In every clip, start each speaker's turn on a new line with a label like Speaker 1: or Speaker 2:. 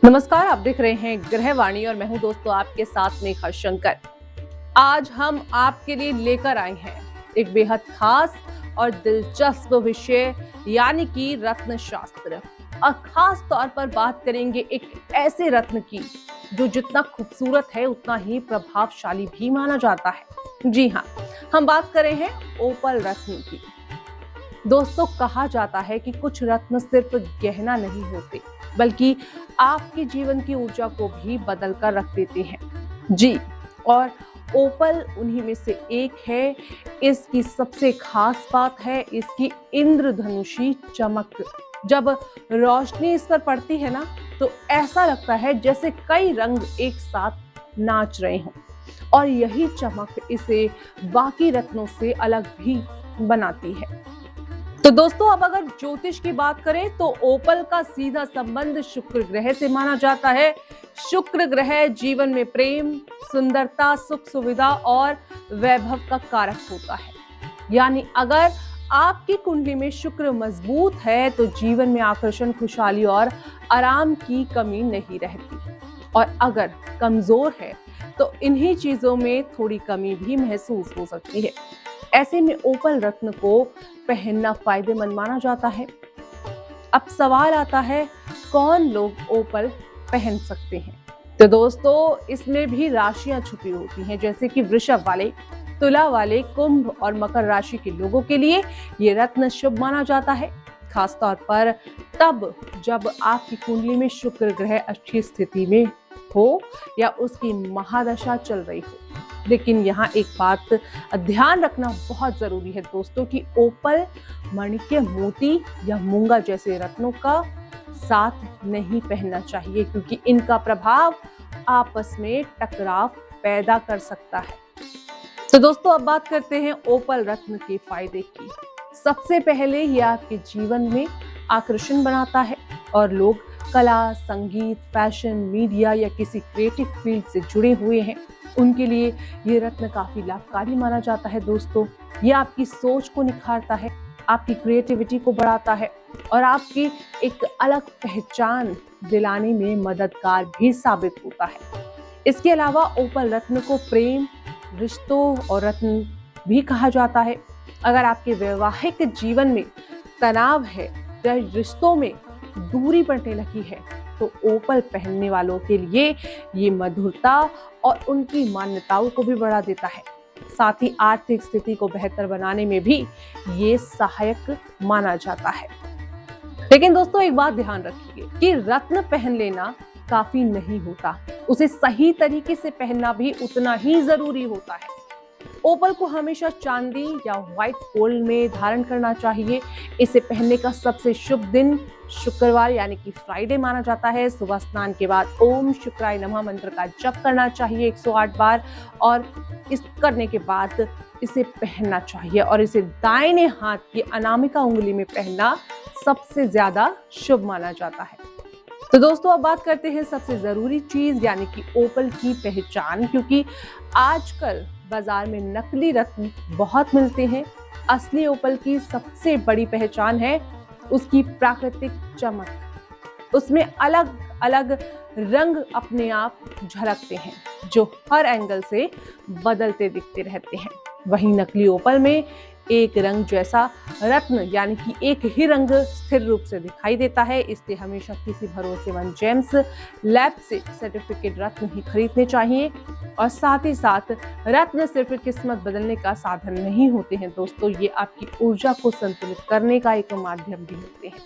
Speaker 1: नमस्कार, आप देख रहे हैं ग्रहवाणी और मैं हूं दोस्तों आपके साथ मेघा शंकर। आज हम आपके लिए लेकर आए हैं एक बेहद खास और दिलचस्प विषय यानी कि रत्न शास्त्र। और खास तौर पर बात करेंगे एक ऐसे रत्न की जो जितना खूबसूरत है उतना ही प्रभावशाली भी माना जाता है। जी हाँ, हम बात कर रहे हैं ओपल रत्न की। दोस्तों, कहा जाता है कि कुछ रत्न सिर्फ गहना नहीं होते बल्कि आपके जीवन की ऊर्जा को भी बदल कर रख देते हैं। जी, और ओपल उन्हीं में से एक है। इसकी सबसे खास बात है इसकी इंद्रधनुषी चमक। जब रोशनी इस पर पड़ती है ना, तो ऐसा लगता है जैसे कई रंग एक साथ नाच रहे हों। और यही चमक इसे बाकी रत्नों से अलग भी बनाती है। तो दोस्तों, अब अगर ज्योतिष की बात करें तो ओपल का सीधा संबंध शुक्र ग्रह से माना जाता है। शुक्र ग्रह जीवन में प्रेम, सुंदरता, सुख सुविधा और वैभव का कारक होता है। यानी अगर आपकी कुंडली में शुक्र मजबूत है तो जीवन में आकर्षण, खुशहाली और आराम की कमी नहीं रहती। और अगर कमजोर है तो इन्हीं चीजों में थोड़ी कमी भी महसूस हो सकती है। ऐसे में ओपल रत्न को पहनना फायदेमंद माना जाता है। अब सवाल आता है, कौन लोग ओपल पहन सकते हैं? तो दोस्तों, इसमें भी राशियां छुपी होती हैं, जैसे कि वृषभ वाले, तुला वाले, कुंभ और मकर राशि के लोगों के लिए ये रत्न शुभ माना जाता है। खासतौर पर तब जब आपकी कुंडली में शुक्र ग्रह अच्छी स्थिति में हो या उसकी महादशा चल रही हो। लेकिन यहाँ एक बात ध्यान रखना बहुत जरूरी है दोस्तों कि ओपल, माणिक्य, मोती या मूंगा जैसे रत्नों का साथ नहीं पहनना चाहिए, क्योंकि इनका प्रभाव आपस में टकराव पैदा कर सकता है। तो दोस्तों, अब बात करते हैं ओपल रत्न के फायदे की। सबसे पहले ये आपके जीवन में आकर्षण बनाता है और लोग कला, संगीत, फैशन, मीडिया या किसी क्रिएटिव फील्ड से जुड़े हुए हैं उनके लिए ये रत्न काफी लाभकारी माना जाता है। दोस्तों, ये आपकी सोच को निखारता है, आपकी क्रिएटिविटी को बढ़ाता है और आपकी एक अलग पहचान दिलाने में मददगार भी साबित होता है। इसके अलावा ओपल रत्न को प्रेम, रिश्तों और रत्न भी कहा जाता है। अगर आपके वैवाहिक जीवन में तनाव है या रिश्तों में दूरी बढ़ने लगी है तो ओपल पहनने वालों के लिए ये मधुरता और उनकी मान्यताओं को भी बढ़ा देता है। साथ ही आर्थिक स्थिति को बेहतर बनाने में भी ये सहायक माना जाता है। लेकिन दोस्तों, एक बात ध्यान रखिए कि रत्न पहन लेना काफी नहीं होता, उसे सही तरीके से पहनना भी उतना ही जरूरी होता है। ओपल को हमेशा चांदी या व्हाइट गोल्ड में धारण करना चाहिए। इसे पहनने का सबसे शुभ दिन शुक्रवार यानी कि फ्राइडे माना जाता है। सुबह स्नान के बाद ओम शुक्राय नमः मंत्र का जप करना चाहिए 108 बार और इस करने के बाद इसे पहनना चाहिए और इसे दाहिने हाथ की अनामिका उंगली में पहनना सबसे ज्यादा शुभ माना जाता है। तो दोस्तों, अब बात करते हैं सबसे जरूरी चीज यानी कि ओपल की पहचान, क्योंकि आजकल बाजार में नकली रत्न बहुत मिलते हैं। असली ओपल की सबसे बड़ी पहचान है उसकी प्राकृतिक चमक। उसमें अलग अलग रंग अपने आप झलकते हैं जो हर एंगल से बदलते दिखते रहते हैं। वहीं नकली ओपल में एक रंग जैसा रत्न यानी कि एक ही रंग स्थिर रूप से दिखाई देता है। इसलिए हमेशा किसी भरोसेमंद जेम्स लैब से सर्टिफिकेट रत्न ही खरीदने चाहिए। और साथ ही साथ रत्न सिर्फ किस्मत बदलने का साधन नहीं होते हैं दोस्तों, ये आपकी ऊर्जा को संतुलित करने का एक माध्यम भी होते हैं।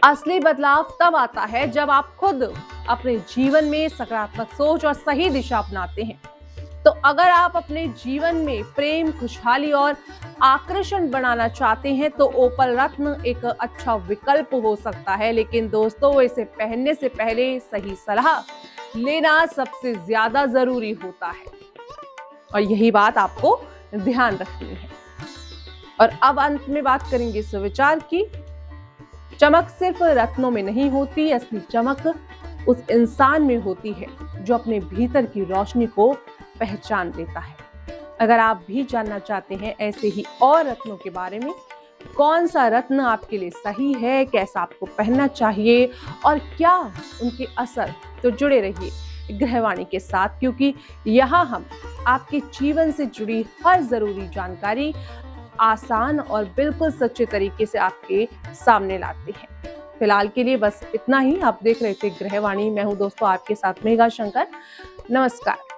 Speaker 1: असली बदलाव तब आता है जब आप खुद अपने जीवन में सकारात्मक सोच और सही दिशा अपनाते हैं। तो अगर आप अपने जीवन में प्रेम, खुशहाली और आकर्षण बनाना चाहते हैं तो ओपल रत्न एक अच्छा विकल्प हो सकता है। लेकिन दोस्तों, इसे पहनने से पहले सही सलाह लेना सबसे ज्यादा जरूरी होता है और यही बात आपको ध्यान रखनी है। और अब अंत में बात करेंगे सुविचार की। चमक सिर्फ रत्नों में नहीं होती, असली चमक उस इंसान में होती है जो अपने भीतर की रोशनी को पहचान लेता है। अगर आप भी जानना चाहते हैं ऐसे ही और रत्नों के बारे में कौन सा रत्न आपके लिए सही है, कैसा आपको पहनना चाहिए और क्या उनके असर, तो जुड़े रहिए ग्रहवाणी के साथ, क्योंकि यहाँ हम आपके जीवन से जुड़ी हर जरूरी जानकारी आसान और बिल्कुल सच्चे तरीके से आपके सामने लाते हैं। फिलहाल के लिए बस इतना ही। आप देख रहे थे ग्रहवाणी। मैं हूं दोस्तों आपके साथ मेघा शंकर। नमस्कार।